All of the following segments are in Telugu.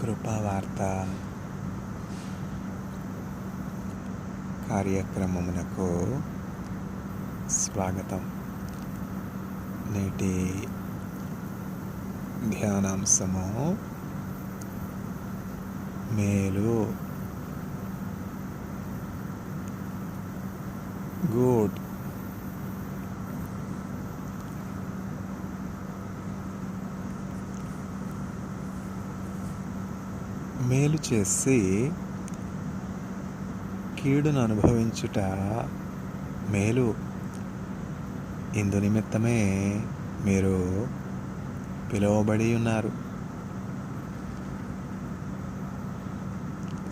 కృపావార్త కార్యక్రమమునకు స్వాగతం. నేటి ధ్యానాంశము మేలు. గుడ్. మేలు చేసి కీడును అనుభవించుట మేలు. ఇందు నిమిత్తమే మీరు పిలువబడి ఉన్నారు.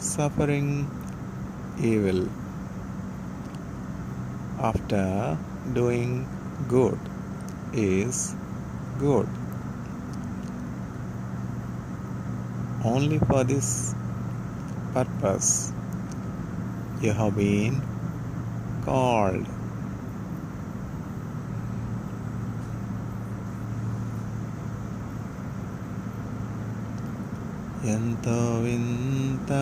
Suffering evil after doing good is good. Only for this purpose you have been called. ఎంతో వింత,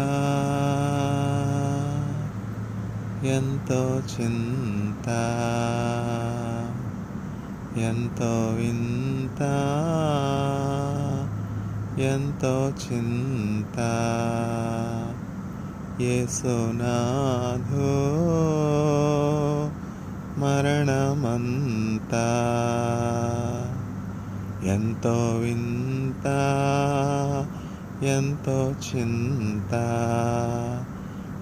ఎంతో చింత, ఎంతో వింత, ఎంతో చింత, యేసునాథు మరణమంతా. ఎంతో వింత, ఎంతో చింత,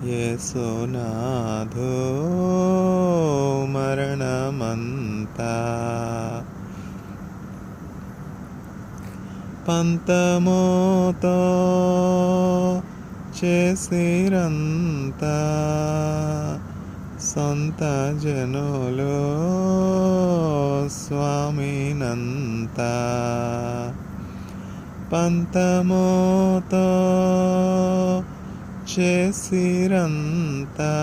యేసునాథు మరణమంతా. పంతముతో చేసిరంతా సొంత జనులు స్వామినంతా. పంతముతో చేసిరంతా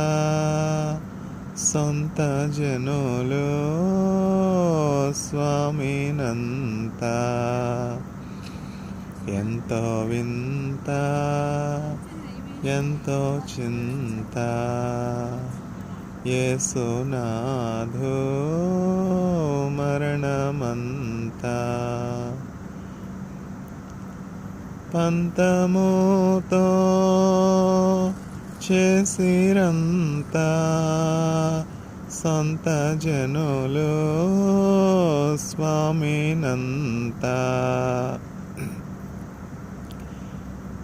సొంత జనులు స్వామినంతా. ఎంతో వింత, ఎంతో చింత, యేసునాథు మరణమంతా. పంతముతో చేసిరంతా సొంత జనులు స్వామినంతా.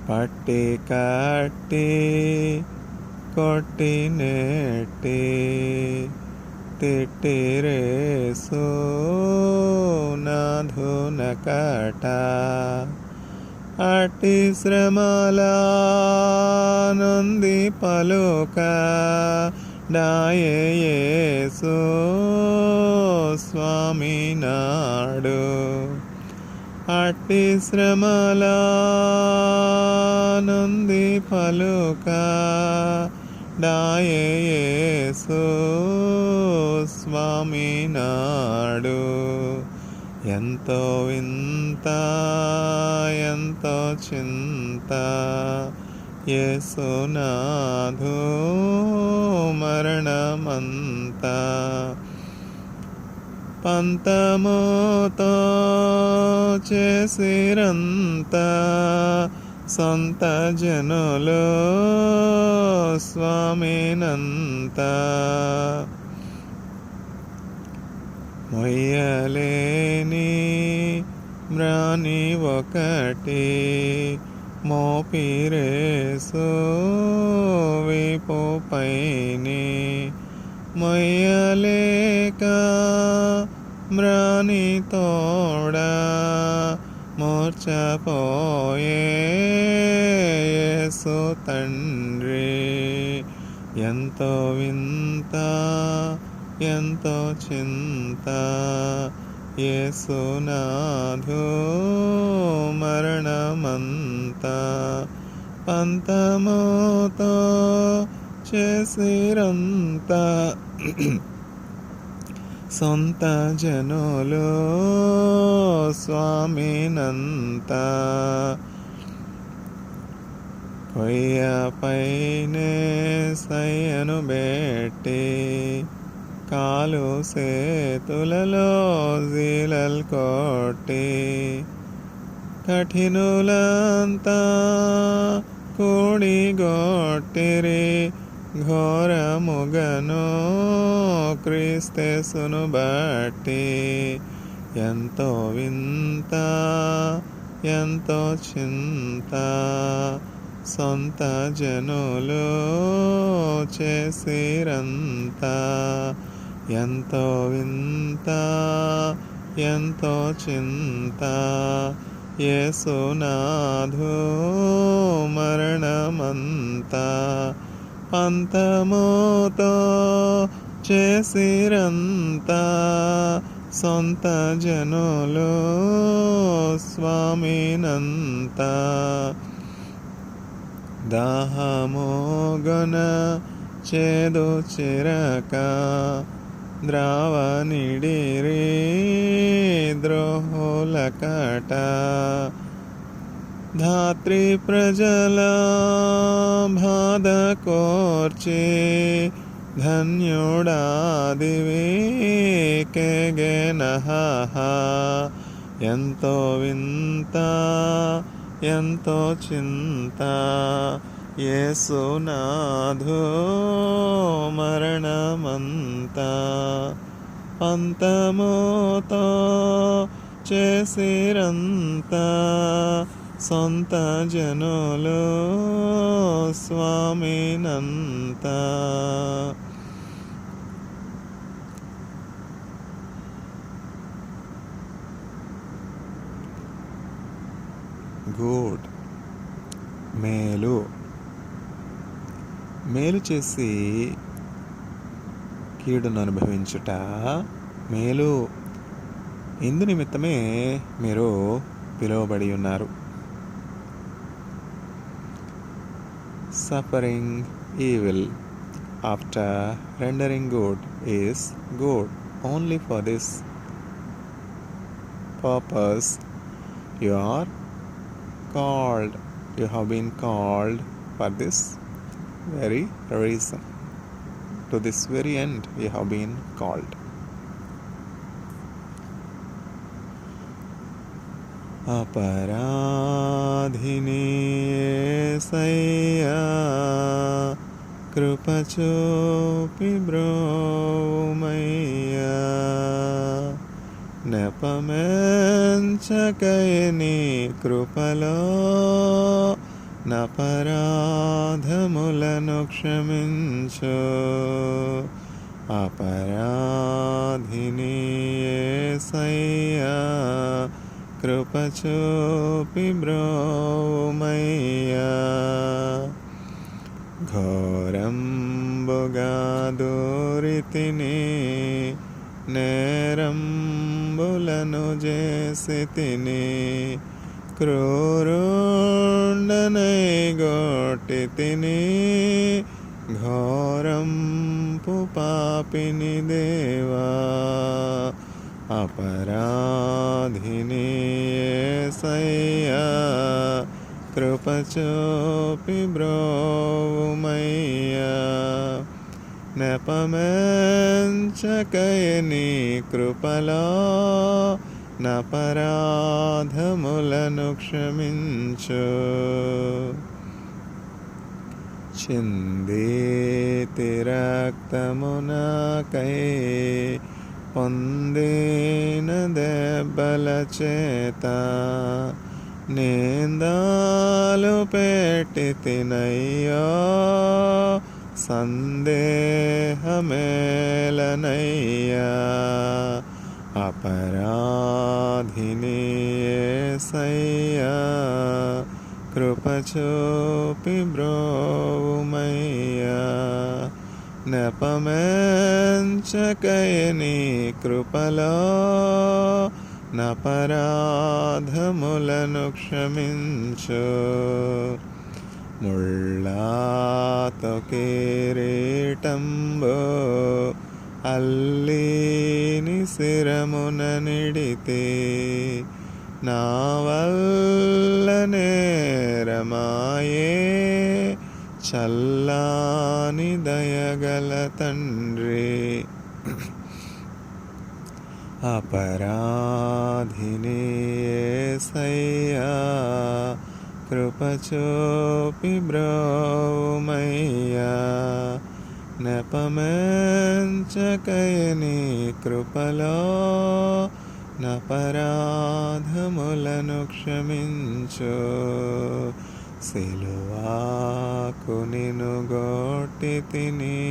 పట్టి కట్టి కొట్టి నెట్టి తిట్టిరేసు నాధునకట. అట్టి శ్రమల నుండి పలుక డాయేసు స్వామి నాడు. అట్టి శ్రమల నుండి పలుక డాయేసు స్వామి నాడు. ఎంతో వింత, ఎంతో చింత, యేసునాథు మరణమంతా. పంతముతో చేసిరంతా సొంత జనులు స్వామినంతా. మొయ్యలేని మ్రాని ఒకటి మోపిరేసు వీపు పైని. మొయ్యలేక మ్రాని తోడా మూర్ఛపోయే యేసు తండ్రి. ఎంతో వింత, ఎంతో చింత, యేసునాథు మరణమంతా. పంతముతో చేసిరంతా సొంత జనులు స్వామినంతా. కొయ్యపైనే సయ్యను బెట్టి కాలు సేతులలో జీలల్ కొట్టి కఠినులంతా కూడిగొట్టిరి ఘోరముగను క్రీస్తేసును బట్టి. ఎంతో వింత ఎంతో చింత సొంత జనులు చేసిరంతా. ఎంతో వింత ఎంతో చింత యేసునాథు మరణమంతా. పంతముతో చేసిరంతా సొంత జనులు స్వామినంతా. దాహమోగన చేదు చిరక ద్రావనిడిరి ద్రోహులకట. ధాత్రి ప్రజల బాధ కోర్చి ధన్యుడాదివి కెగెనహ. ఎంతో వింత ఎంతో చింత యేసునాథు మరణమంతా. పంతముతో చేసిరంతా సొంత జనులు స్వామినంతా. గుడ్ మేలు. మేలు చేసి కీడును అనుభవించుట మేలు. ఇందు నిమిత్తమే మీరు పిలువబడి ఉన్నారు. Suffering evil after rendering good is good. Only for this purpose you are called. You have been called for this very reason. To this very end you have been called. అపరాధిని యేసయ్యా కృప చూపి బ్రోమయ్యా. నెపమెంచకై నీ కృపలో నపరాధములను క్షమించు. అపరాధిని యేసయ్యా కృప చూపి బ్రోమయ్యా. ఘోరంబుగా దూరితిని నేరంబులను చేసితిని. క్రూరుండనై గొట్టితిని ఘోరంపు పాపిని దేవా. అపరాధిని యేసయ్యా కృప చూపి బ్రోమయ్యా. నెపమెంచకై నీ కృపలో నపరాధములను క్షమించు. చిందితి రక్తమునకై పొందిన దెబ్బల చేత నిందలు పెట్టితినయ్యో సందేహమేలనయ్యా. అపరాధిని యేసయ్యా కృప చూపి బ్రోమయ్యా. నెపమెంచకై నీ కృపలో నపరాధములను క్షమించు. ముళ్ళాతో కిరీటంబు అల్లిని శిరమున నిడితే నా వల్ల నేరమాయే చల్లాని దయగల తండ్రి, అపరాధిని యేసయ్యా, కృపచూపి బ్రోవుమయ్యా. నెపమెంచకయని కృపలో నపరాధములను క్షమించు. సిలువాకు నిన్ను గొట్టి తిని,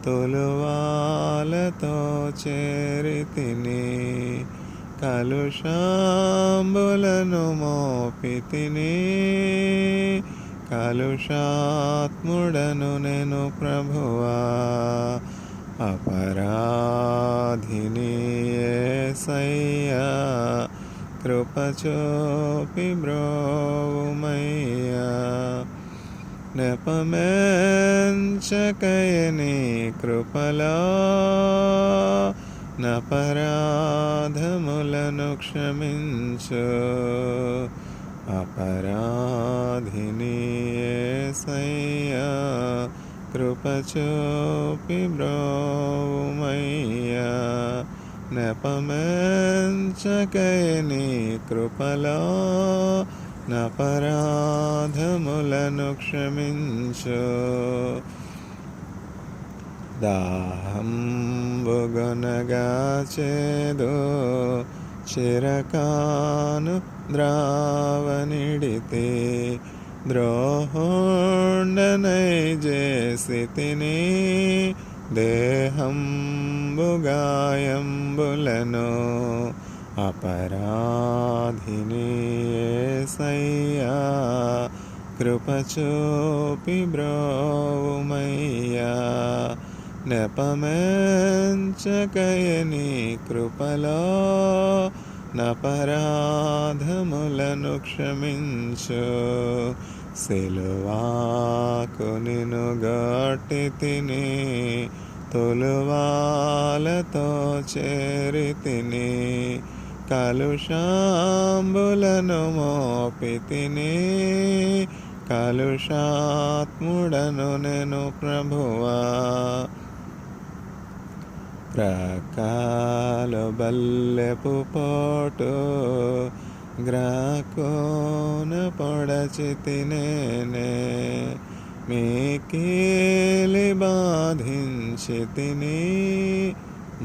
తొలువాలతో చేరి తిని, కలుషాంబులను మోపి తిని, కలుషాత్ముడను నేను ప్రభువా. అపరాధిని యేసయ్యా, కృపచూపి బ్రోవుమయ్యా. నెపమెంచకయని కృపలో నపరాధములను క్షమించు. అపరాధిని యేసయ్యా, కృపచూపి బ్రోవుమయ్యా. నెపమెంచకయని కృపలో నపరాధములను క్షమించు. దాహంబుగొనగా చేదు చిరకాను ద్రావనిడితే, ద్రోహుండనై చేసి తిని, దేహంబుగాయంబులను. అపరాధిని యేసయ్యా, కృపచూపి బ్రోవుమయ్యా. నెపమెంచకయని కృపలో నపరాధములను క్షమించు. సిలువాకు నిన్ను గొట్టి తిని, తొలువాలతో చేరి తిని, కలుషాంబులను మోపి తిని, కలుషాత్ముడను నేను ప్రభువా. ప్రకాలు బల్లెపు పోటు గ్రాకోన పొడచి తినేనే, మీకేలి బాధించి తిని,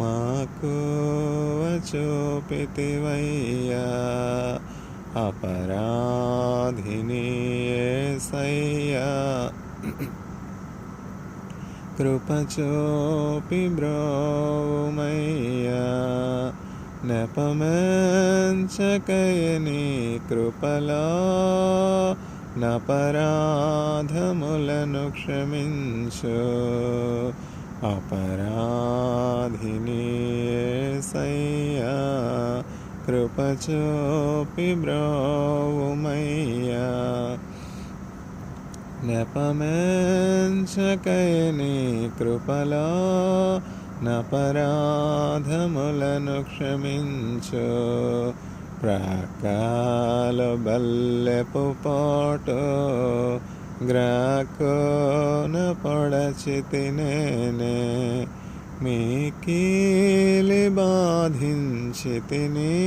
మాకు చూపితివయ్యా. అపరాధిని యేసయ్యా, కృపచూపి బ్రోవుమయ్యా. నెపమెంచకయని కృపలో నపరాధములను క్షమించు. అపరాధిని యేసయ్యా, కృపచూపి బ్రోవుమయ్యా. నెపమెంచకయని కృపలో నపరాధములను క్షమించు. ప్రకాలు బల్లెపు పోటు గ్రాకోన పొడచి తినేనే, మీకేలి బాధించి తిని,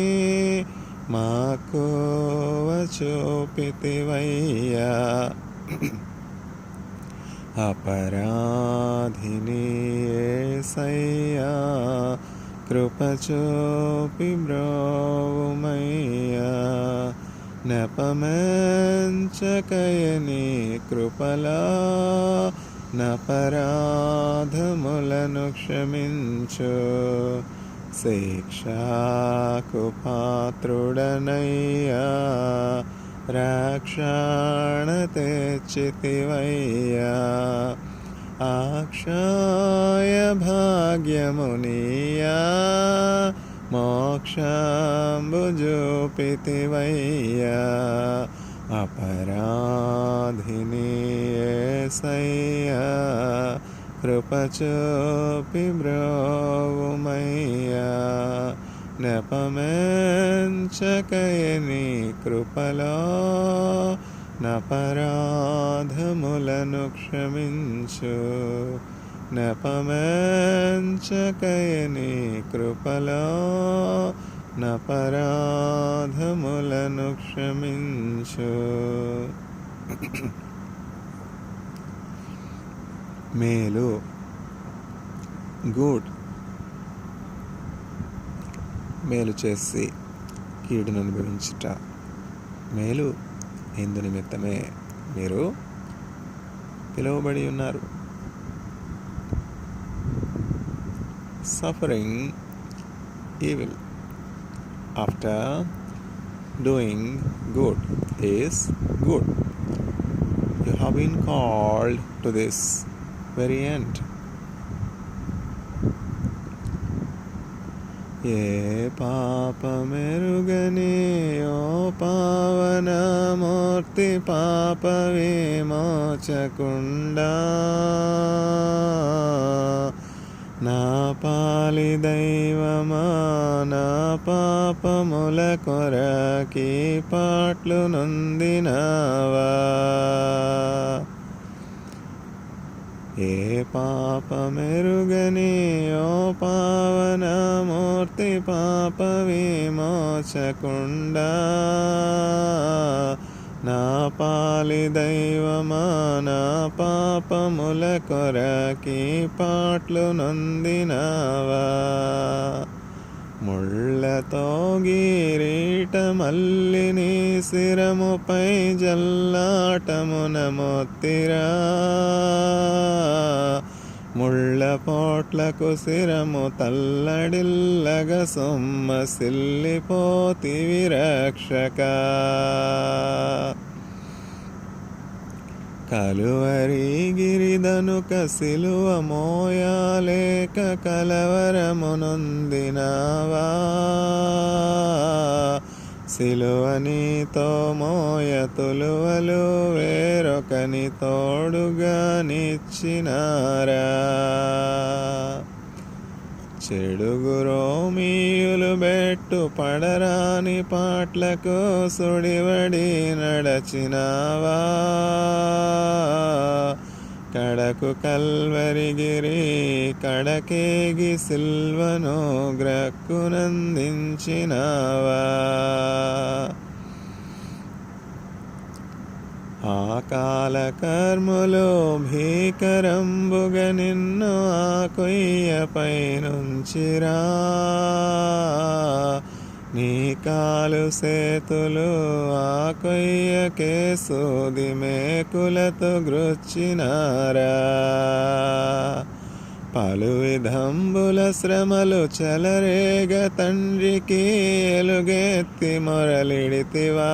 మాకు చూపితివయ్యా. అపరాధిని యేసయ్యా, కృపచూపి బ్రోవుమయ్యా. నెపమెంచకయని కృపలో నపరాధములను క్షమించు. శిక్షాకు పాత్రుడనయ్యా, రక్షణ తెచ్చితివయ్యా. అక్షయ భాగ్యమునియా, మోక్షంబు చూపితివయ్యా. అపరాధిని యేసయ్యా, కృపచూపి బ్రోవుమయ్యా. నెపమెంచకయని కృపలో నపరాధములను క్షమించు, నెపమెంచకయని కృపలో నపరాధములను క్షమించు. మేలు గుడ్, మేలు చేసి కీడును అనుభవించుట. మేలు ఇందు నిమిత్తమే మీరు పిలువబడి ఉన్నారు. Suffering evil after doing good is good. You have been called to this very end. ఏ పాపమెరుగని ఓ పావనమూర్తి పాప విమోచకుండా, నా పాలి దైవమా నా పాపముల కొరకి పాట్లు నొందినావా. ఏ పాపమెరుగని ఓ పావనమూర్తి పాప విమోచకుండా, నా పాలి దైవమా నా పాపముల కొరకి పాట్లు నొందినావా. ముళ్ళతో గిరీటమల్లిని శిరముపై జల్లాటమున మొత్తిరా, ముళ్ళ పోట్లకు శిరము తల్లడిల్లగ సొమ్మసిల్లిపోతివి రక్షక. కలువరి గిరిదనుక సిలువ మోయాలేక కలవరమునొందినావా. సిలువ నీతో మోయ తులువలు వేరొకని తోడుగా నిచ్చినారా. చెడుగురో మీయులు బెట్టు పడరాని పాట్లకు సుడివడి నడచినావా. కడకు కల్వరిగిరి కడకేగి సిల్వను గ్రక్కునందించినావా. ఆ కాల కర్ములు భీకరంబుగ నిన్ను ఆ కొయ్యపై నుంచిరా. నీ కాలు సేతులు ఆ కొయ్యకే సూది మేకులతో గ్రుచ్చినారా. పలు విధంబుల శ్రమలు చెలరేగ తండ్రికి ఎలుగెత్తి మొరలిడితివా.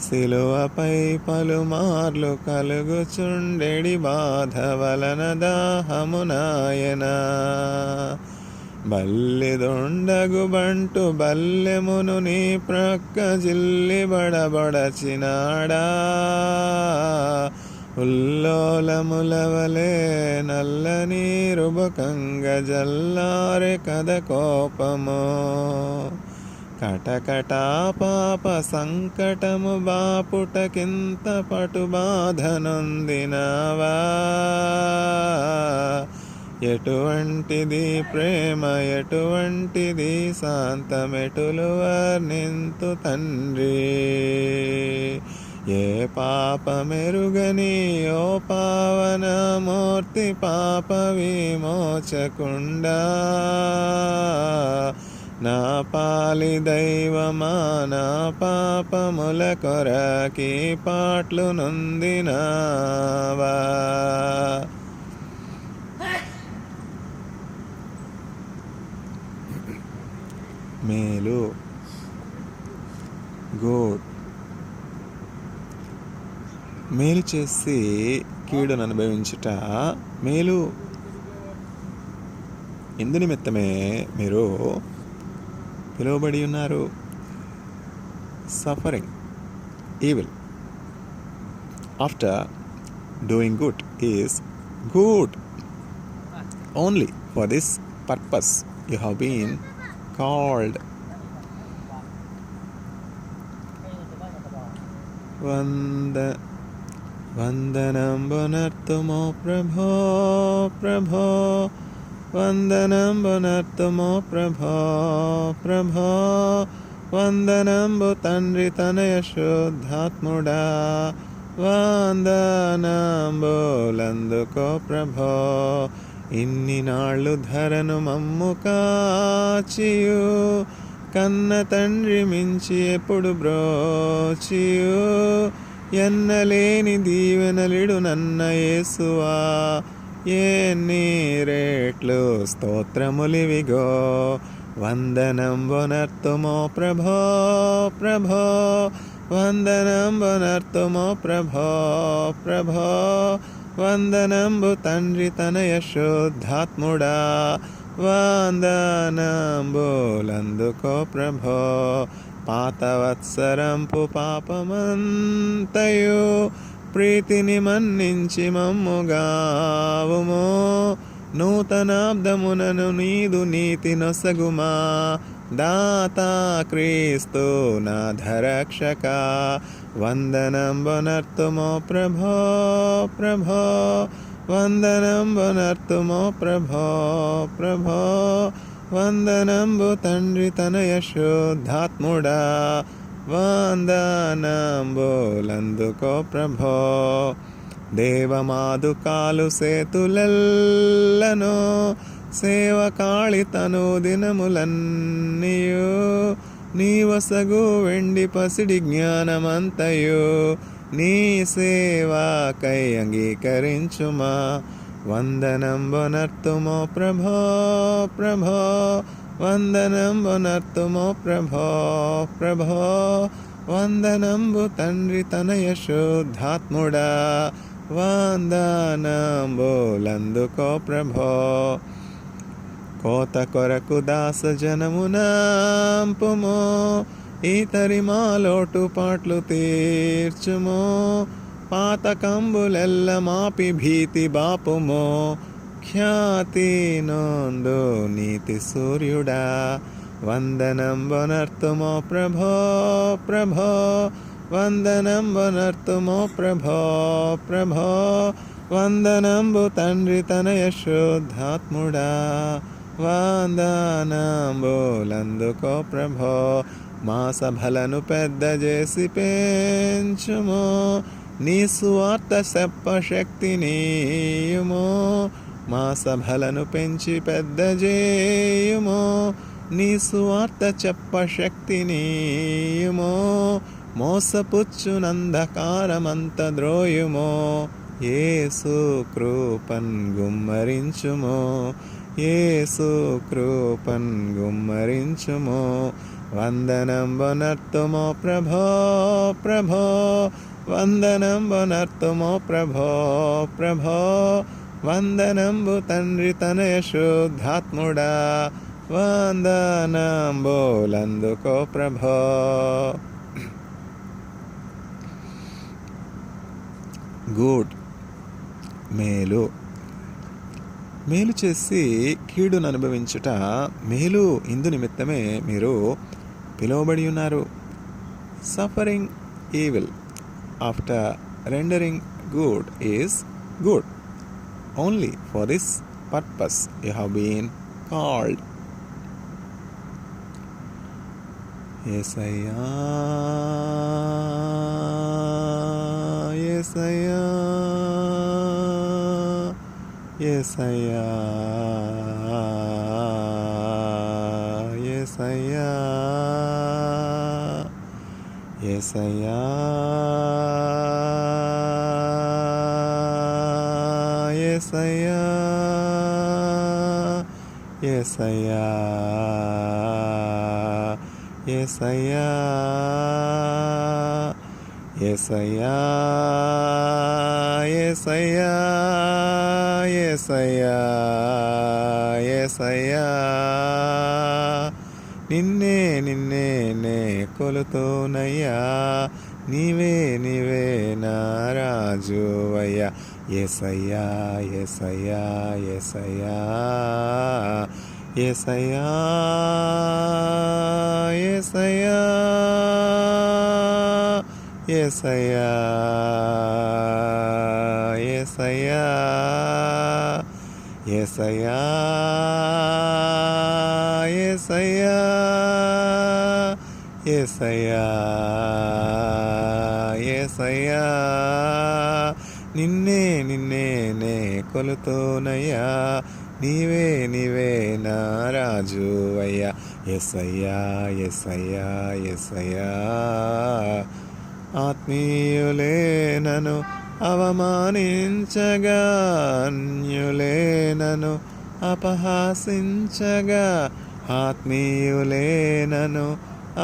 సిలువపై పలుమార్లు కలుగుచుండెడి బాధ వలన దాహమునాయనా. బల్లిదొండగు బంటు బల్లెమును నీ ప్రక్క జిల్లి బడబడచినాడా. ఉల్లోలములవలే నల్లని రుబకంగ జల్లారె కథ కోపము. కటకటా పాప సంకటము బాపుటకింత పటు బాధ నొందినావా. ఎటువంటిది ప్రేమ ఎటువంటిది శాంతమెటులు వర్ణింతు తండ్రి. ఏ పాపమెరుగని ఓ పావనమూర్తి పాప విమోచకుండా, నా పాలి దైవమా నా పాపముల కొరకి పాట్లు నొందినావా. మేలు గుడ్, మేలు చేసి కీడును అనుభవించుట మేలు. ఇందు నిమిత్తమే మీరు పిలువబడి ఉన్నారు. Suffering evil after doing good is good. Only for this purpose you have been called. వందనంబునర్తుమో ప్రభో ప్రభో, వందనంబునర్తుమో ప్రభో ప్రభో, వందనంబు తండ్రి తనయ శుద్ధాత్ముడా, వందనంబులందుకో ప్రభో. ఇన్ని నాళ్ళు ధరను మమ్ము కాచియు, కన్న తండ్రి మించి ఎప్పుడు బ్రోచియు, ఎన్నలేని దీవెనలిడు నన్న యేసువా, ఎన్ని రేట్లు స్తోత్రములివిగో. వందనంబునర్తుమో ప్రభో ప్రభో, వందనంబునర్తుమో ప్రభో ప్రభో, వందనంబు తండ్రి తనయ శుద్ధాత్ముడా, వందనంబులందుకో ప్రభో. పాతవత్సరంపు పాపమంతయు ప్రీతిని మన్నించి మమ్ముగావుమో, నూతనాబ్దమునను నీదు నీతి నొసగుమా, దాతా క్రీస్తు నాథరక్షక. వందనంబునర్తుమో ప్రభో ప్రభో, వందనంబునర్తుమో ప్రభో ప్రభో, వందనంబు తండ్రి తనయ శుద్ధాత్ముడా, వందనంబులందుకో ప్రభో. దేవమాదుకాలు సేతులెల్లను సేవకాళి తను దినములన్నీయు, నీవసగు వెండి పసిడి జ్ఞానమంతయు నీ సేవాకై అంగీకరించుమా. వందనంబునర్తుమో ప్రభో ప్రభో, వందనంబునర్తుమో ప్రభో ప్రభో, వందనంబు తండ్రి తనయ శుద్ధాత్ముడా, వందనంబులందుకో ప్రభో. కోత కొరకు దాస జనమునంపుమో, ఈతరి మాలోటు పాట్లు తీర్చుమో, పాతకంబులెల్ల మాపి భీతి బాపుమో, ఖ్యాతి నొందు నీతి సూర్యుడా. వందనంబునర్తుమో ప్రభో ప్రభో, వందనంబునర్తుమో ప్రభో ప్రభో, వందనంబు తండ్రి తనయ శుద్ధాత్ముడా, వందనంబులందుకో ప్రభో. మా సభలను పెద్ద చేసి పెంచుమో, నీ సువార్త చెప్ప శక్తినీయుమో, మా సభలను పెంచి పెద్ద చేయుమో, నీ సువార్త చెప్ప శక్తినీయుమో, మోసపుచ్చునంధకారమంత ద్రోయుమో, యేసు కృపన్ గుమ్మరించుమో, యేసు కృపన్ గుమ్మరించుమో. వందనంబునర్తుమో ప్రభో ప్రభో, వందనంబునర్తుమో ప్రభో ప్రభో, వందనంబు తండ్రి తనయ శుద్ధాత్ముడా, వందనంబులందుకో ప్రభో. గుడ్, మేలు. మేలు చేసి కీడును అనుభవించుట మేలు, ఇందు నిమిత్తమే మీరు పిలువబడి ఉన్నారు. Suffering evil after rendering good is good. Only for this purpose you have been called. యేసయ్యా యేసయ్యా యేసయ్యా యేసయ్యా యేసయ్యా యేసయ్యా యేసయ్యా యేసయ్యా యేసయ్యా యేసయ్యా యేసయ్యా యేసయ్యా, నిన్నే నిన్నే నే కొలుతోనయ్యా, నీవే నీవే నా రాజువయ్యా. యేసయ్యా యేసయ్యా యేసయ్యా యేసయ్యా యేసయ్యా యేసయ్యా యేసయ్యా యేసయ్యా యేసయ్యా యేసయ్యా యేసయ్యా నిన్నే నిన్నే నే కొలుతోనయ్యా నీవే నా రాజువయ్యా యేసయ్యా యేసయ్యా యేసయ్యా ఆత్మీయులే నన్ను అవమానించగా అన్యులే నన్ను అపహాసించగా ఆత్మీయులే నన్ను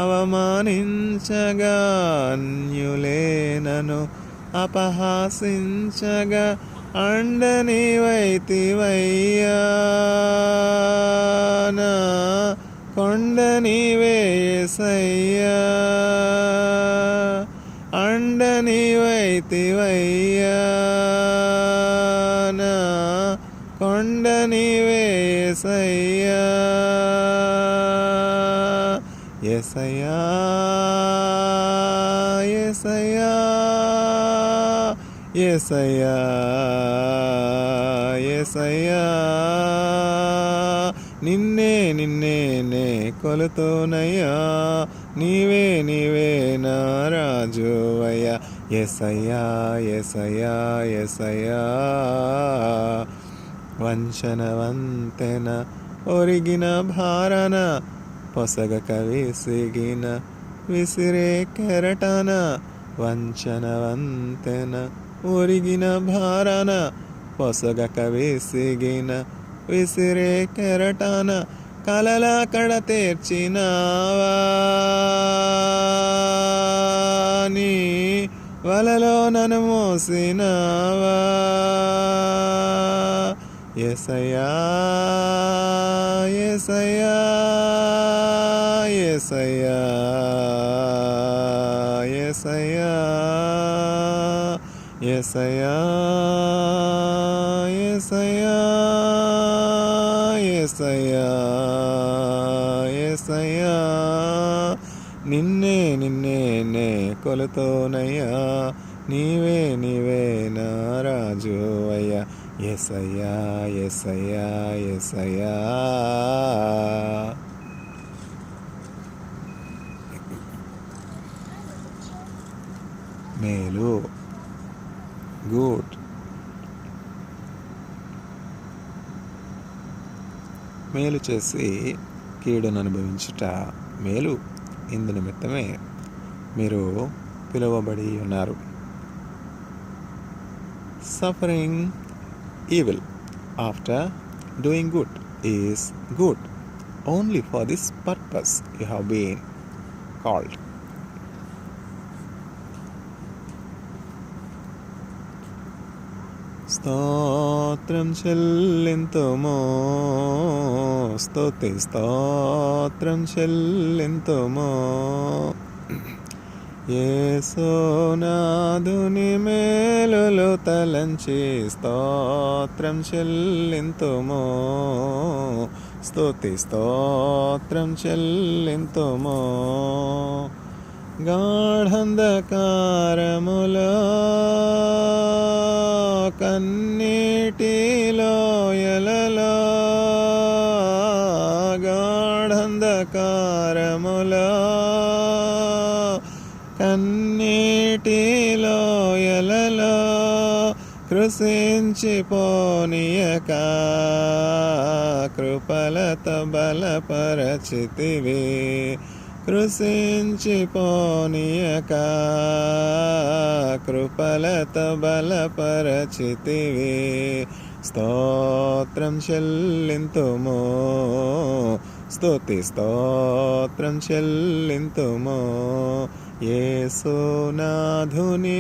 అవమానించగా అన్యులే నన్ను అపహాసించగా అండనివైతివయ్యా నా కొండ నీవే యేసయ్యా అండనివైతివయ్యా నా కొండ నీవే యేసయ్యా యేసయ్యా యేసయ్యా యేసయ్యా యేసయ్యా నిన్నే నే కొలుతోనయ్యా నీవే నా రాజువయ్యా యేసయ్యా యేసయ్యా యేసయ్యా వంచన వంతెన ఒరిగిన భారన పొసగక విసిగిన విసిరే కెరటన వంచన వంతెన ఒరిగిన భారన పొసగక విసిగిన విసిరే కెరటన కలల కడ తీర్చినావా నీ వలలో నన్ను మోసినావా యేసయ్యా యేసయ్యా యేసయ్యా యేసయ్యా యేసయ్యా యేసయ్యా యేసయ్యా యేసయ్యా నిన్నే నే కొలుతోనయ్యా నీవే నా రాజువయ్యా యేసయ్యా యేసయ్యా యేసయ్యా మేలు గుడ్ మేలు చేసి కీడును అనుభవించుట మేలు ఇందు నిమిత్తమే మీరు పిలువబడి ఉన్నారు. Suffering evil after doing good is good. Only for this purpose you have been called. స్తోత్రం చెల్లింతుమో స్తోత్రం చెల్లింతుమో యేసునాథుని మేలులు తలంచి స్తోత్రం చెల్లింతుమో స్తోత్రం చెల్లింతుమో గాఢంధకారములో కన్నీటిలో ఎలలో గాఢంధకారములో కన్నీటిలో ఎలలో కృషించిపోనీయక కృపలతో బలపరచితివి. కృషించిపోనీయక కృపలతో బలపరచితివి. స్తోత్రం చెల్లింతుమో స్తోత్రం చెల్లింతుమో యేసునాథుని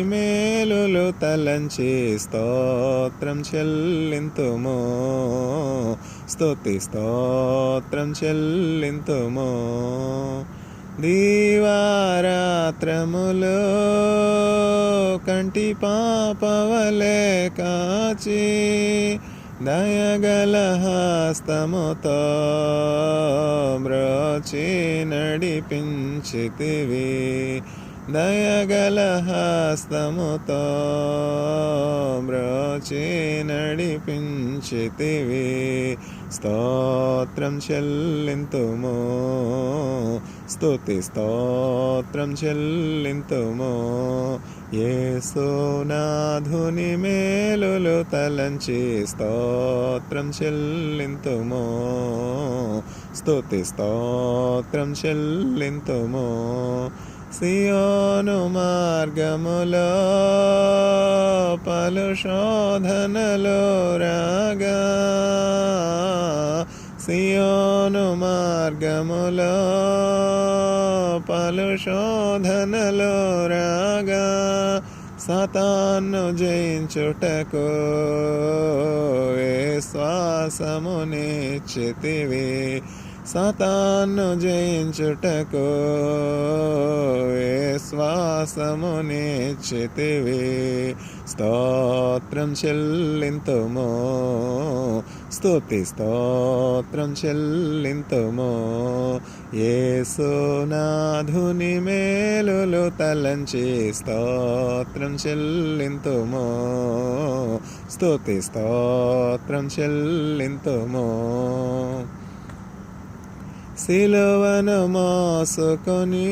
మేలులు తలంచి స్తోత్రం చెల్లింతుమో స్తోత్రం చెల్లింతుమో దీవారాత్రములో కంటి పాపవలే కాచి దయగల హస్తముతో బ్రోచి నడిపించితివి. దయగల హస్తముతో బ్రోచి నడిపించితివి. స్తోత్రం చెల్లింతుము, స్తుతి స్తోత్రం చెల్లింతుము. యేసునాథుని మేలులు తలంచి స్తోత్రం చెల్లింతుము, స్తుతి స్తోత్రం చెల్లింతుము. సియోను మార్గములో పలు శోధనలు రాగా, సియోను మార్గములో పలు శోధనలు రాగా, సాతాను జయించుటకు విశ్వాసమునిచ్చితివి. సాతాను జయించుటకు విశ్వాసమునిచ్చితివి. స్తోత్రం చెల్లింతుము, స్తుతి స్తోత్రం చెల్లింతుము. యేసునాథుని మేలులు తలంచి స్తోత్రం చెల్లింతుము, స్తుతి స్తోత్రం చెల్లింతుము. సిలువను మోసుకొని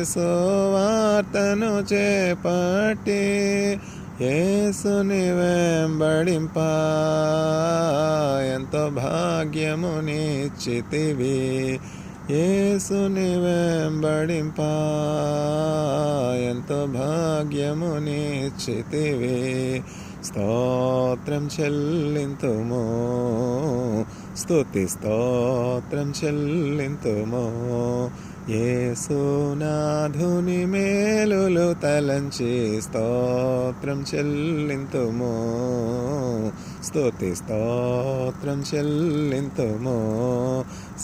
సువార్తను చేపట్టి యేసుని వెంబడింప ఎంతో భాగ్యమునిచ్చితివి. యేసుని వెంబడింప ఎంతో భాగ్యమునిచ్చితివి. స్తోత్రం చెల్లింతుము, స్తుతి స్తోత్రం చెల్లింతుము. యేసునాథుని మేలులు తలంచి స్తోత్రం చెల్లింతుము, స్తుతి స్తోత్రం చెల్లింతుము.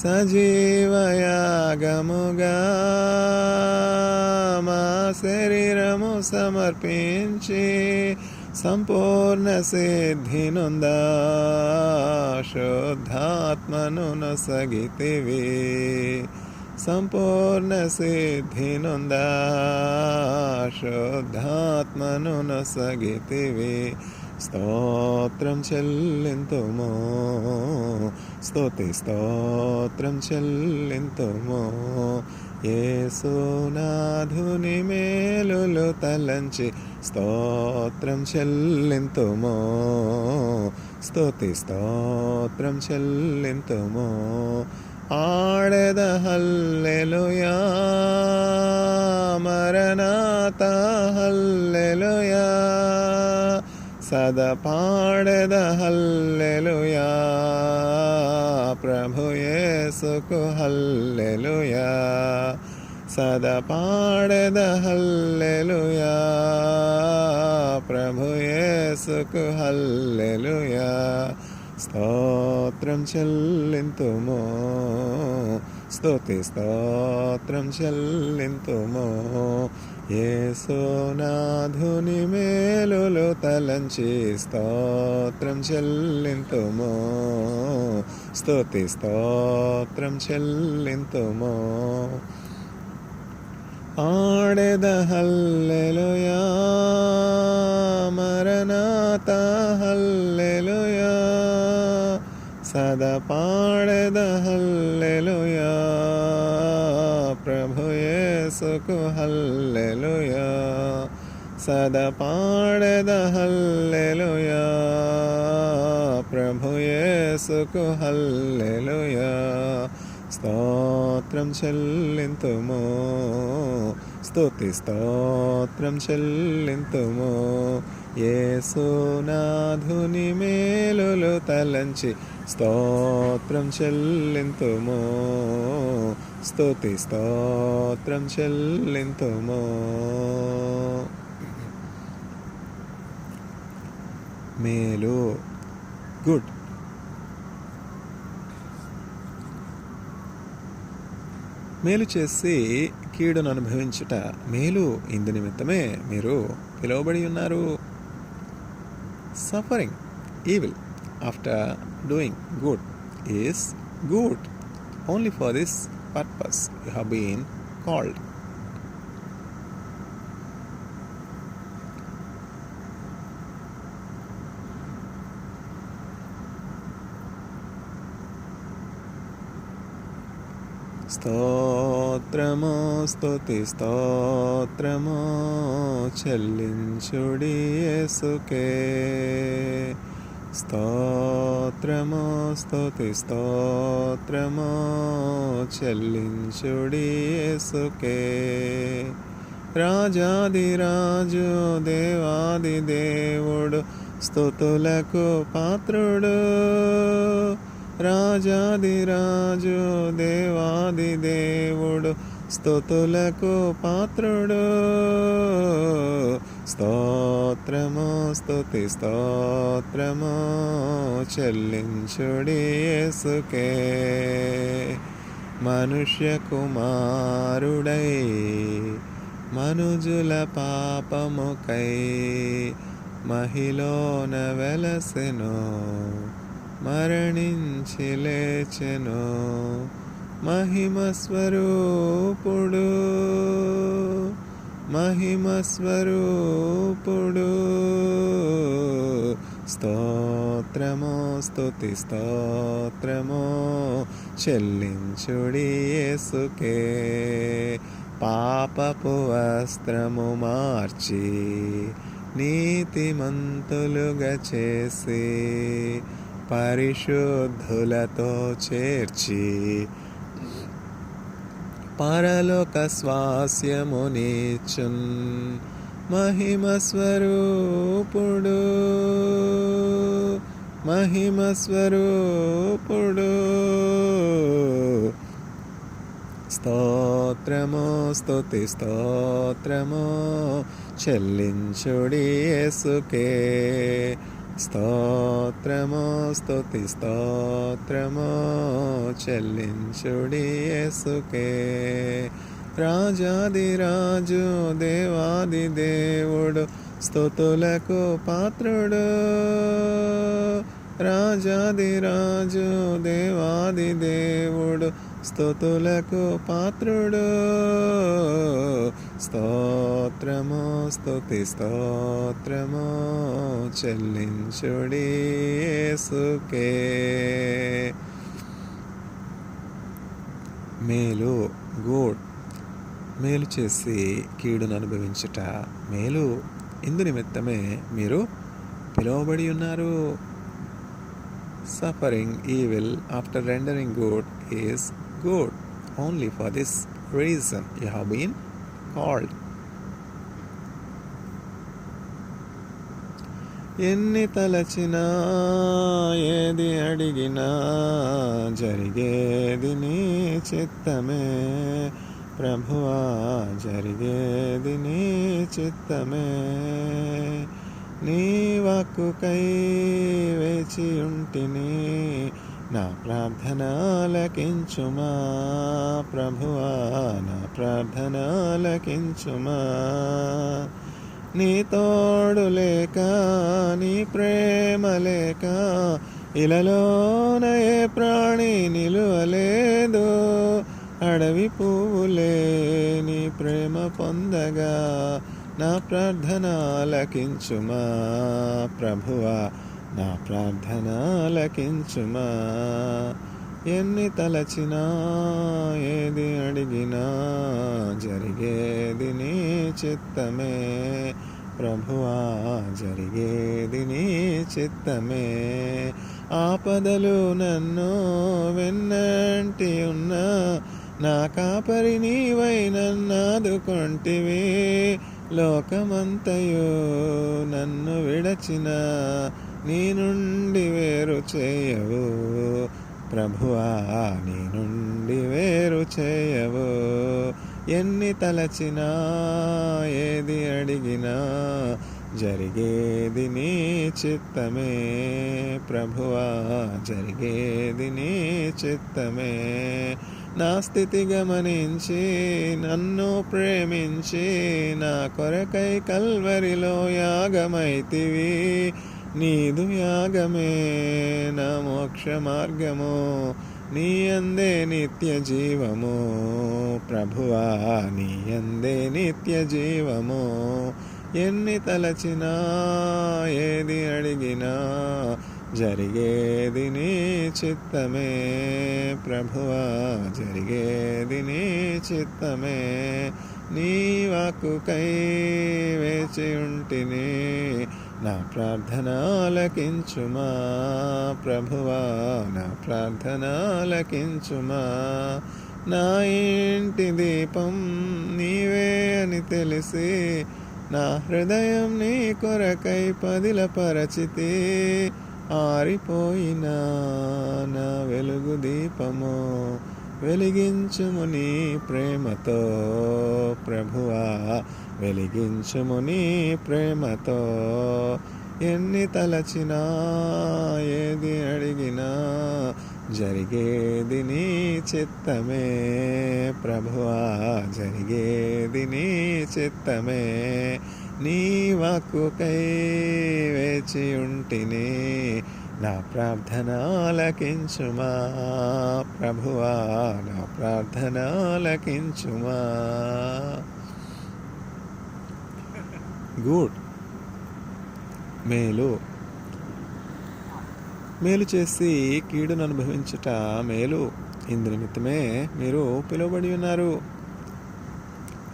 సజీవయాగముగా మా శరీరము సమర్పించి సంపూర్ణ సిద్ధి నొందా శుద్ధాత్మను నొసగితివి. సంపూర్ణ సిద్ధి నొందా శుద్ధాత్మను నొసగితివి. స్తోత్రం చెల్లింతుము, స్తుతి స్తోత్రం చెల్లింతుము. యేసునాథుని మేలులు తలంచి స్తోత్రం చెల్లింతుము, స్తుతి స్తోత్రం చెల్లింతుము. ఆడెద హల్లెలూయా, మరణాత హల్లెలూయా, సదా పాడెద హల్లెలూయా, ప్రభు యేసుకు హల్లెలూయా. సదా పాడెద హల్లెలూయా, ప్రభు యేసుకు హల్లెలూయా. స్తోత్రం చెల్లింతుము, స్తుతి స్తోత్రం చెల్లింతుము. యేసునాథుని మేలులు తలంచి స్తోత్రం చెల్లింతుము, స్తుతి స్తోత్రం చెల్లింతుము. ఆడెద హల్లెలూయా, మరణాత హల్లెలూయా, సదా పాడెద హల్లెలూయా, ప్రభు యేసుకు హల్లెలూయా. సదా పాడెద హల్లెలూయా, ప్రభు యేసుకు హల్లెలూయా. స్తోత్రం చెల్లింతుము, స్తుతి స్తోత్రం చెల్లింతుము. యేసునాథుని మేలులు తలంచి స్తోత్రం చెల్లింతుము, స్తుతి స్తోత్రం చెల్లింతుము. మేలు, గుడ్. మేలు చేసి కీడును అనుభవించుట మేలు. ఇందు నిమిత్తమే మీరు పిలువబడి ఉన్నారు. Suffering evil after doing good is good. Only for this purpose you have been called. స్తోత్రము స్తుతి స్తోత్రము చెల్లించుడి యేసుకే. స్తోత్రము స్తుతి స్తోత్రము చెల్లించుడి యేసుకే. రాజాదిరాజు దేవాది దేవుడు స్తుతులకు పాత్రుడు. రాజాదిరాజు దేవాది దేవుడు స్తుతులకు పాత్రుడు. స్తోత్రము స్తుతి స్తోత్రము చెల్లించుడి యేసుకే. మనుష్య కుమారుడై మనుజుల పాపముకై మహిలోన వెలసెను, మరణించి లేచెను. మహిమ స్వరూపుడు, మహిమ స్వరూపుడు. స్తోత్రము స్తుతి స్తోత్రము చెల్లించుడి యేసుకే. పాపపు వస్త్రము మార్చి నీతిమంతులుగా చేసి పరిశుద్ధులతో చేర్చి పరలోక స్వాస్యమునిచ్చున్ మహిమ స్వరూపుడు, మహిమ స్వరూపుడు. స్తోత్రము స్తుతి స్తోత్రము చెల్లించుడి యేసుకే. స్తోత్రము స్తుతి స్తోత్రము చెల్లించుడి యేసుకే. రాజాదిరాజు దేవాది దేవుడు స్తుతులకు పాత్రుడు. రాజాదిరాజు దేవాది దేవుడు స్తుతులకు పాత్రుడు. స్తోత్రము స్తుతి స్తోత్రము చెల్లించుడి యేసుకే. మేలు గుడ్. మేలు చేసి కీడును అనుభవించుట మేలు. ఇందు నిమిత్తమే మీరు పిలువబడి ఉన్నారు. Suffering evil after rendering good is good. Only for this reason you have been called. ఎన్ని తలచినా ఏది అడిగినా జరిగేది నీ చిత్తమే ప్రభువా, జరిగేది నీ చిత్తమే. నీ వాక్కుకై వేచి ఉంటిని, నా ప్రార్థన ఆలకించుమా ప్రభువా, నా ప్రార్థన ఆలకించుమా. నీ తోడు లేక నీ ప్రేమ లేక ఇలలోన ఏ ప్రాణి నిలువలేదు. అడవి పువ్వులే నీ ప్రేమ పొందగా నా ప్రార్థన ఆలకించుమా ప్రభువా, నా ప్రార్థన ఆలకించుమా. ఎన్ని తలచినా ఏది అడిగినా జరిగేది నీ చిత్తమే ప్రభువా, జరిగేది నీ చిత్తమే. ఆపదలు నన్ను వెన్నంటి ఉన్నా నా కాపరి నీవై నన్నాదుకొంటివి. లోకమంతయు నన్ను విడచిన నీ నుండి వేరు చేయవు ప్రభువా, నీ నుండి వేరు చేయవు. ఎన్ని తలచినా ఏది అడిగినా జరిగేది నీ చిత్తమే ప్రభువా, జరిగేది నీ చిత్తమే. నా స్థితి గమనించి నన్ను ప్రేమించి నా కొరకై కల్వరిలో యాగమైతివి. నీదు యాగమే నా మోక్ష మార్గము, నీ అందే నిత్య జీవము ప్రభువా, నీ అందే నిత్య జీవము. ఎన్ని తలచినా ఏది అడిగినా జరిగేది నీ చిత్తమే ప్రభువా, జరిగేది నీ చిత్తమే. నీ వాక్కుకై వేచి ఉంటిని, నా ప్రార్థన ఆలకించుమా ప్రభువా, నా ప్రార్థన ఆలకించుమా. నా ఇంటి దీపం నీవే అని తెలిసి, నా హృదయం నీ కొరకై పదిలపరచితి. ఆరిపోయిన నా వెలుగు దీపము వెలిగించుము నీ ప్రేమతో ప్రభువా, వెలిగించుము నీ ప్రేమతో. ఎన్ని తలచినా ఏది అడిగినా జరిగేది నీ చిత్తమే ప్రభువా, జరిగేది నీ చిత్తమే. నీ వాక్కుకై వేచి ఉంటిని, నా ప్రార్థన ఆలకించుమా ప్రభువా, నా ప్రార్థన ఆలకించుమా. గుడ్, మేలు. మేలు చేసి కీడును అనుభవించుట మేలు. ఇందు నిమిత్తమే మీరు పిలువబడి ఉన్నారు.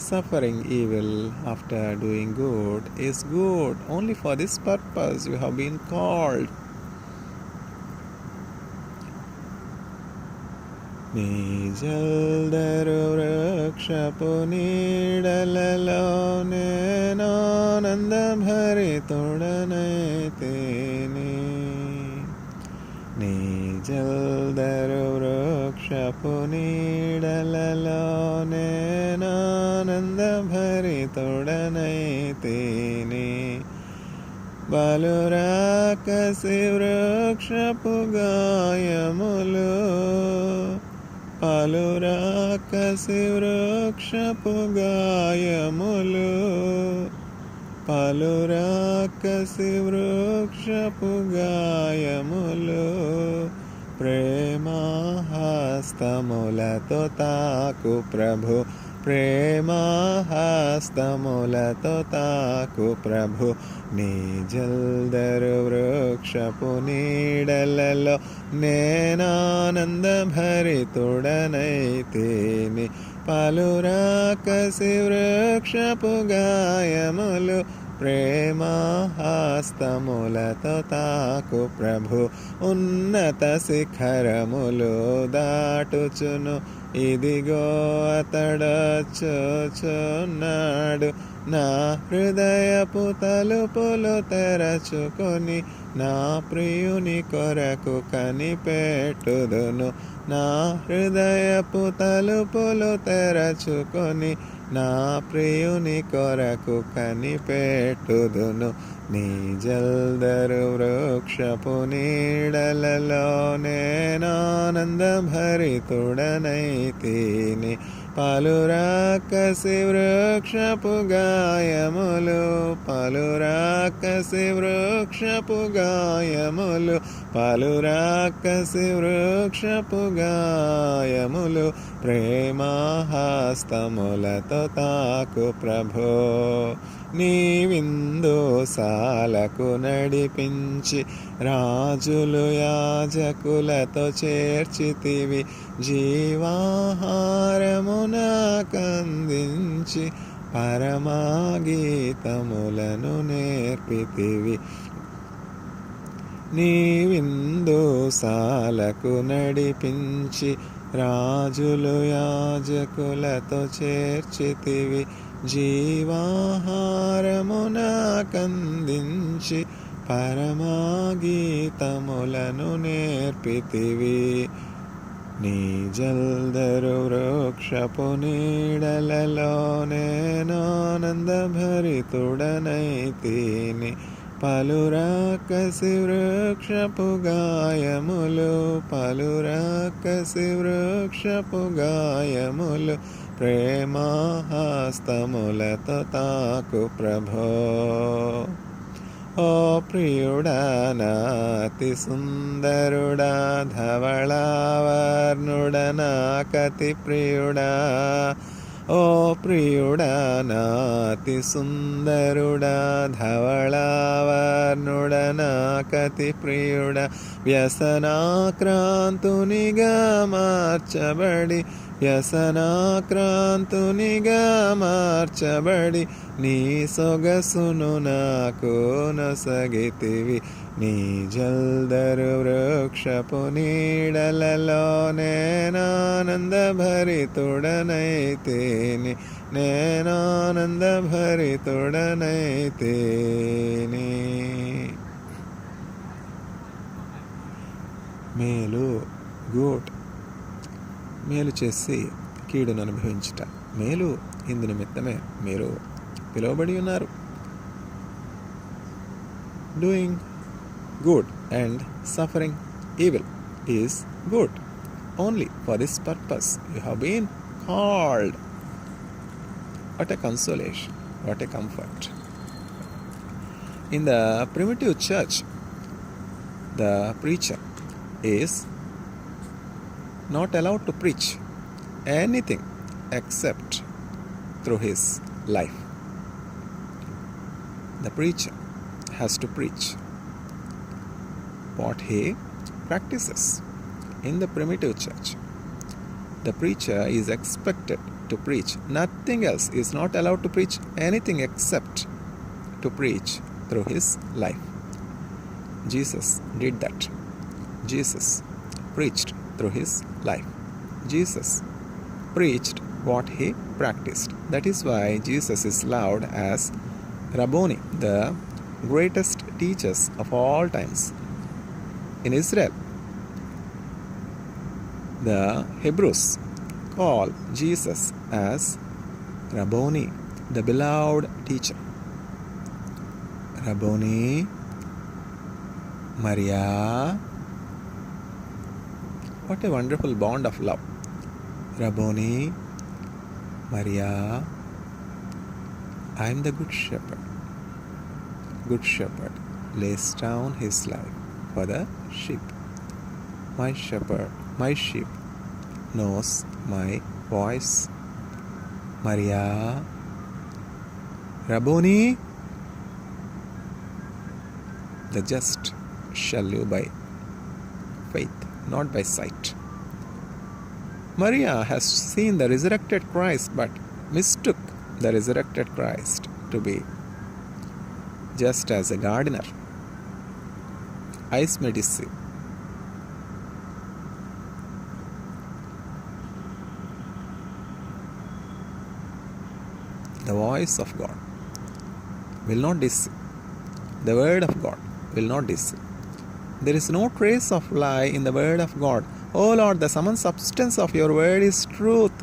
Suffering evil after doing good is good. Only for this purpose you have been called. నీ జల్దరు వృక్షపు నీడలలో నేనానందభరితుడనైతేనే. నీ జల్దరు వృక్షపు నీడలలో నేనానందభరితుడనైతేనే. బలురాకసి వృక్షపు గాయములు, పలురాకసి వృక్షపు గాయములు, పలురాకసి వృక్షపు గాయములు. ప్రేమహస్తములతో తాకు ప్రభు, ప్రేమహస్తములతో తాకు ప్రభు. నీ జల్దరు వృక్షపు నీడలలో నేనానందభరితుడనైతేని. పలురాకసి వృక్షపు గాయములు, ప్రేమహస్తములతో తాకు ప్రభు. ఉన్నత శిఖరములు దాటుచును, ఇదిగో అతడొచ్చుచున్నాడు. నా హృదయపు తలుపులు తెరచుకొని, నా ప్రియుని కొరకు కనిపెట్టుదును. నా హృదయపు తలుపులు తెరచుకొని, నా ప్రియుని కొరకు కనిపెట్టుదును. నీ జల్దరు వృక్షపు నీడలలో నేనానందభరితుడనైతేని. పలురాకసి వృక్షపు గాయములు, పలురాకసి వృక్షపు గాయములు, పలురాకసి వృక్షపు గాయములు. ప్రేమహస్తములతో తాకు ప్రభో. నీ విందుశాలకు నడిపించి, రాజులు యాజకులతో చేర్చితివి. జీవాహారము నాకందించి, పరమాగీతములను నేర్పితివి. నీ విందుశాలకు నడిపించి, రాజులు యాజకులతో చేర్చితివి. జీవాహారము నాకందించి, పరమాగీతములను నేర్పితివి. నీ జల్దరు వృక్షపు నీడలలో నేనానందభరితుడనైతేని. పలురాకసి వృక్షపు గాయములు, పలురాకసి వృక్షపు గాయములు. ప్రేమహస్తములతో తాకు ప్రభో. ఓ ప్రియుడా, నాతి సుందరుడా, ధవళావర్ణుడా, నాకతి ప్రియుడా, ఓ ప్రియుడా నాతి సుందరుడా ధవళావర్ణుడా నాకతి ప్రియుడా వ్యసనాక్రాంతునిగా మార్చబడి వ్యసనాక్రాంతునిగా మార్చబడి నీ సొగసును నాకు నొసగితివి నీ జల్దరు వృక్షపు నీడలలో నేనానందభరితుడనైతేని నేనానందభరితుడనైతేని. మేలు గుడ్, మేలు చేసి కీడును అనుభవించుట మేలు. ఇందు నిమిత్తమే మీరు పిలువబడి ఉన్నారు. Doing good and suffering evil is good. Only for this purpose you have been called. What a consolation, what a comfort. In the primitive church, the preacher is not allowed to preach anything except through his life. The preacher has to preach what he practices. In the primitive church, the preacher is expected to preach nothing else. He is not allowed to preach anything except to preach through his life. Jesus did that. Jesus preached through his life. Jesus preached what he practiced. That is why Jesus is loved as Rabboni, the greatest teachers of all times. In Israel, the Hebrews call Jesus as Rabboni, the beloved teacher. Rabboni, Maria. What a wonderful bond of love. Rabboni, Maria, I am the good shepherd. Good shepherd lays down his life for the sheep. My shepherd, my sheep knows my voice. Maria, Rabboni, the just shall live by faith, not by sight. Maria has seen the resurrected Christ but mistook the resurrected Christ to be just as a gardener. Eyes may deceive. The voice of God will not deceive. The word of God will not deceive. There is no trace of lie in the word of God. O Lord, the sum and substance of your word is truth.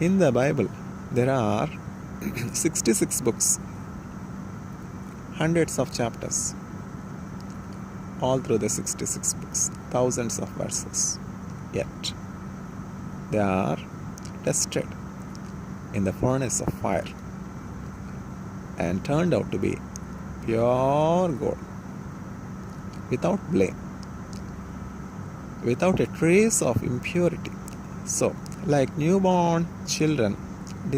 In the Bible, there are 66 books, hundreds of chapters. All through the 66 books, thousands of verses. Yet, they are tested in the furnace of fire and turned out to be pure gold, without blame, without a trace of impurity. So, like newborn children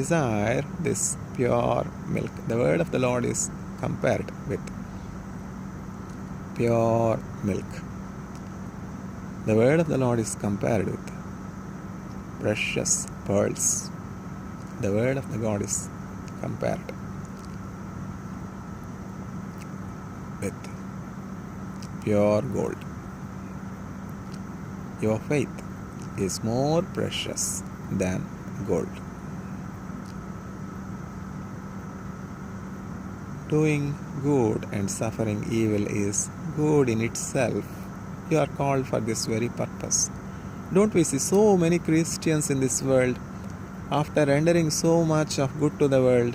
desire this pure milk, the word of the Lord is compared with pure milk. The word of the Lord is compared with precious pearls. The word of the God is compared with pure gold. Your faith is more precious than gold. Doing good and suffering evil is good in itself. You are called for this very purpose. Don't we see so many Christians in this world, after rendering so much of good to the world,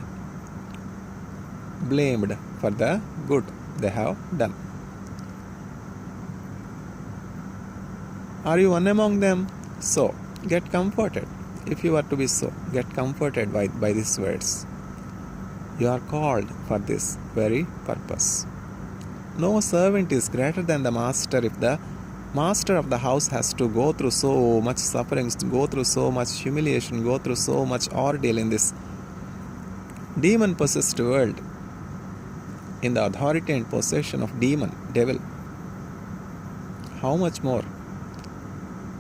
blamed for the good they have done? Are you one among them? So, get comforted. If you are to be so, get comforted by these words. You are called for this very purpose. No servant is greater than the master. If the Master of the house has to go through so much suffering, go through so much humiliation, go through so much ordeal in this demon-possessed world, in the authority and possession of devil. How much more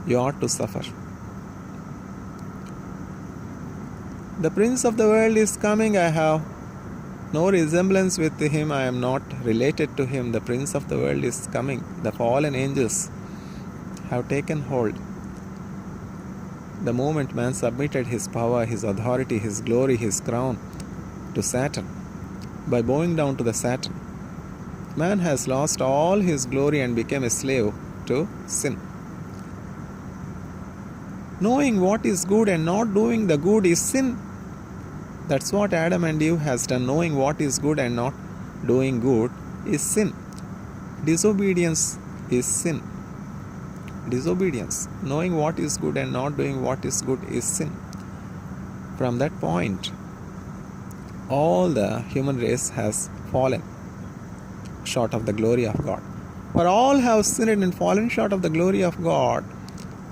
you ought to suffer? The prince of the world is coming. I have no resemblance with him. I am not related to him. The prince of the world is coming. The fallen angels have taken hold. The moment man submitted his power, his authority, his glory, his crown to Satan, by bowing down to the Satan, man has lost all his glory and became a slave to sin. Knowing what is good and not doing the good is sin. That's what Adam and Eve has done. Knowing what is good and not doing good is sin. Disobedience is sin. Disobedience. Knowing what is good and not doing what is good is sin. From that point, all the human race has fallen short of the glory of God. For all have sinned and fallen short of the glory of God.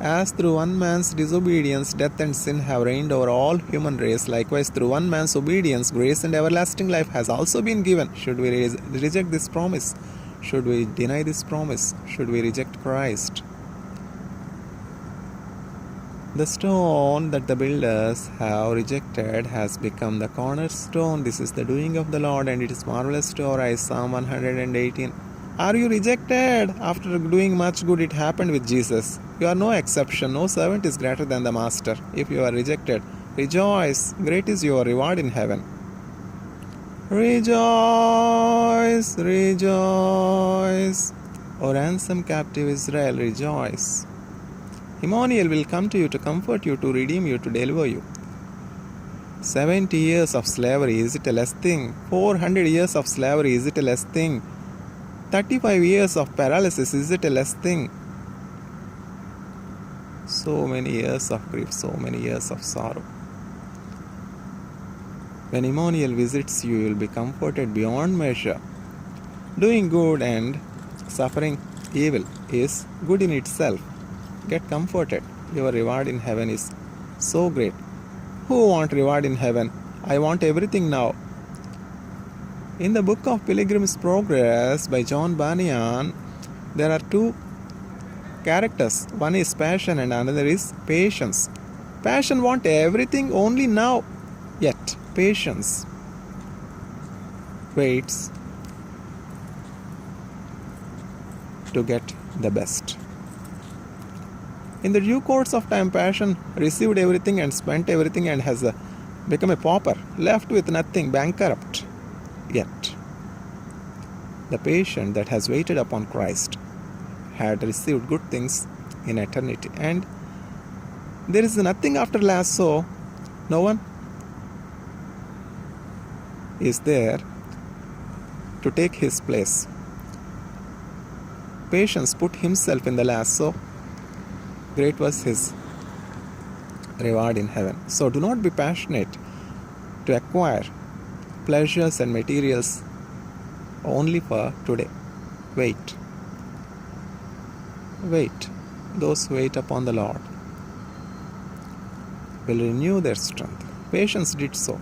As through one man's disobedience, death and sin have reigned over all human race, likewise through one man's obedience, grace and everlasting life has also been given. Should we reject this promise? Should we deny this promise? Should we reject Christ? The stone that the builders have rejected has become the cornerstone. This is the doing of the Lord, and it is marvelous to our eyes. Psalm 118. Are you rejected? After doing much good, it happened with Jesus. You are no exception. No servant is greater than the master. If you are rejected, rejoice. Great is your reward in heaven. Rejoice, rejoice. O ransom captive Israel, rejoice. Emmanuel will come to you to comfort you, to redeem you, to deliver you. 70 years of slavery, is it a less thing? 400 years of slavery, is it a less thing? 35 years of paralysis, is it a less thing? So many years of grief, so many years of sorrow. When Emmanuel visits you, you will be comforted beyond measure. Doing good and suffering evil is good in itself. Get comforted. Your reward in heaven is so great. Who want reward in heaven? I want everything now. In the book of Pilgrim's Progress by John Bunyan, there are two characters. One is passion and another is patience. Passion wants everything only now. Yet patience waits to get the best. In the due course of time, passion received everything and spent everything and has become a pauper, left with nothing, bankrupt. Yet, the patient that has waited upon Christ had received good things in eternity. And there is nothing after lasso. No one is there to take his place. Patience put himself in the lasso. Great was his reward in heaven. So do not be passionate to acquire pleasures and materials only for today. Wait. Wait. Those who wait upon the Lord will renew their strength. Patience did so.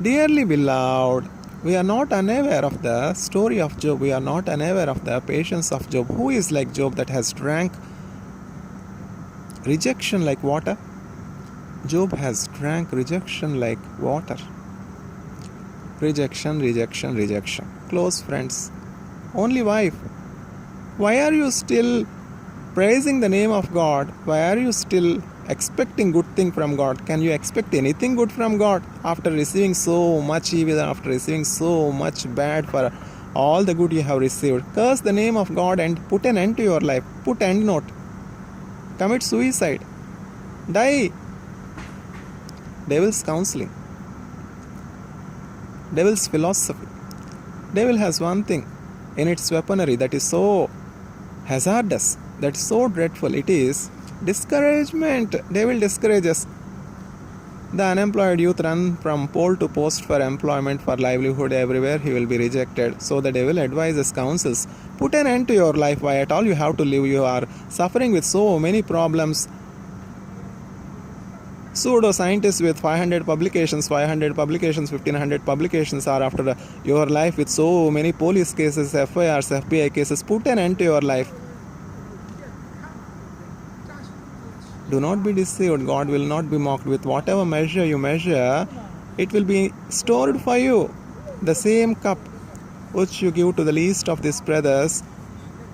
Dearly beloved, we are not unaware of the story of Job. We are not unaware of the patience of Job. Who is like Job that has drank rejection like water? Job has drank rejection like water. Rejection, rejection, rejection. Close friends. Only wife. Why are you still praising the name of God? Why are you still expecting good thing from God? Can you expect anything good from God after receiving so much evil, after receiving so much bad for all the good you have received? Curse the name of God and put an end to your life. Put end note. Commit suicide. Die. Devil's counseling. Devil's philosophy. Devil has one thing in its weaponry that is so hazardous, that is so dreadful. It is discouragement. Devil discourages. The unemployed youth run from pole to post for employment, for livelihood. Everywhere he will be rejected. So the devil advises, counsels, put an end to your life. Why at all you have to live? You are suffering with so many problems. Pseudo-scientists with 500 publications, 1500 publications are after your life with so many police cases, FIRs, FBI cases. Put an end to your life. Do not be deceived. God will not be mocked. With whatever measure you measure, it will be stored for you. The same cup which you give to the least of these brothers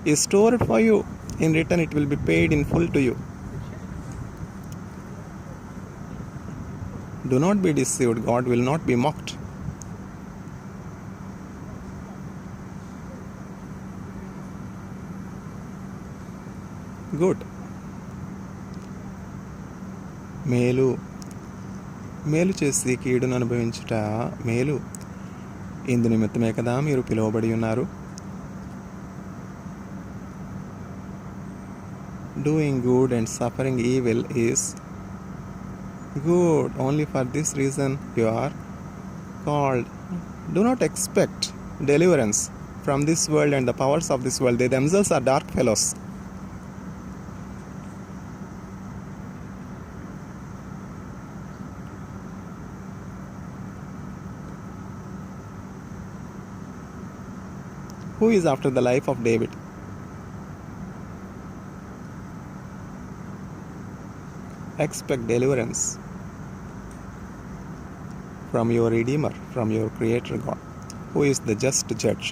is stored for you. In return, it will be paid in full to you. Do not be deceived. God will not be mocked. Good. మేలు చేసి కీడును అనుభవించుట మేలు. ఇందు నిమిత్తమే కదా మీరు పిలువబడి ఉన్నారు. Doing good and suffering evil is good. Only for this reason you are called. Do not expect deliverance from this world and the powers of this world. They themselves are dark fellows. Who is after the life of David? Expect deliverance from your Redeemer, from your Creator God, who is the just judge.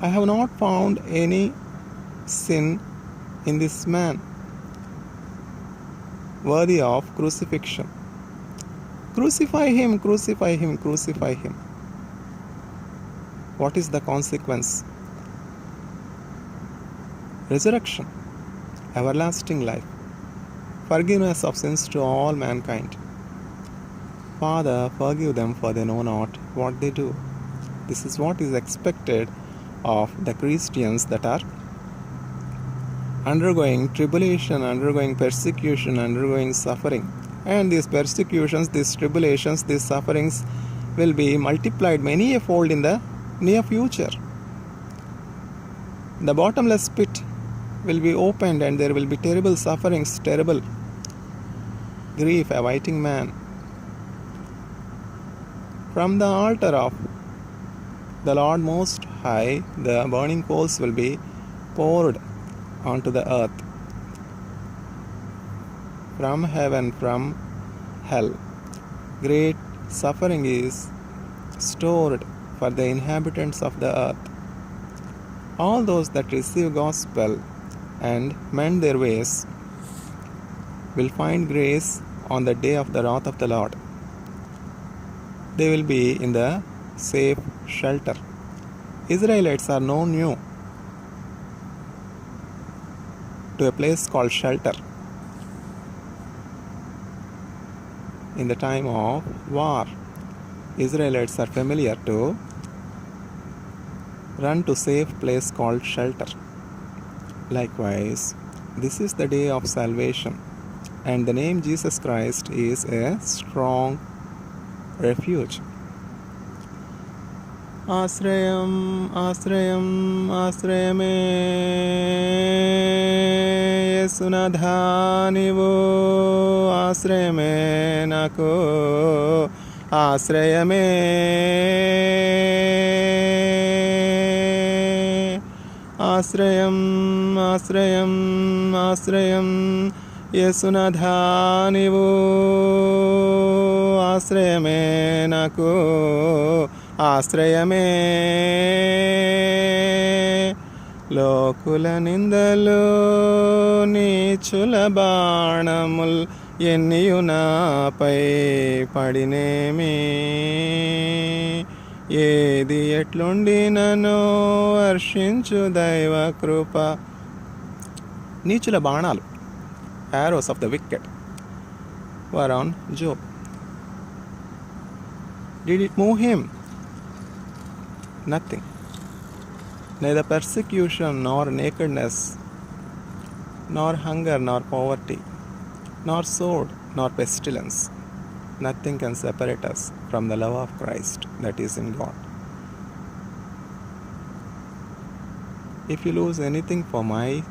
I have not found any sin in this man worthy of crucifixion. Crucify him, crucify him, crucify him. What is the consequence? Resurrection, everlasting life, forgiveness of sins to all mankind. Father, forgive them, for they know not what they do. This is what is expected of the Christians that are undergoing tribulation, undergoing persecution, undergoing suffering. And these persecutions, these tribulations, these sufferings will be multiplied many a fold in the near future. The bottomless pit will be opened and there will be terrible sufferings, terrible grief awaiting man. From the altar of the Lord Most High, the burning coals will be poured onto the earth. From heaven, from hell, great suffering is stored for the inhabitants of the earth. All those that receive gospel and mend their ways will find grace on the day of the wrath of the Lord. They will be in the safe shelter. Israelites are no new to a place called shelter. In the time of war, Israelites are familiar to run to safe place called shelter. Likewise, this is the day of salvation, and the name Jesus Christ is a strong refuge. ఆశ్రయం ఆశ్రయం ఆశ్రయమే యేసునాథా నీవు ఆశ్రయమే నాకు ఆశ్రయమే ఆశ్రయం ఆశ్రయం ఆశ్రయం యేసునాథా నీవు ఆశ్రయమే నాకు ఆశ్రయమే లోకుల నిందలు నీచుల బాణముల్ ఎన్నియు నాపై పడినేమి ఏది ఎట్లుండినను వర్షించు దైవ కృప. నీచుల బాణాలు, arrows of the wicked, were on Job. Did it move him? Nothing. Neither persecution, nor nakedness, nor hunger, nor poverty, nor sword, nor pestilence. Nothing can separate us from the love of Christ that is in God. If you lose anything for my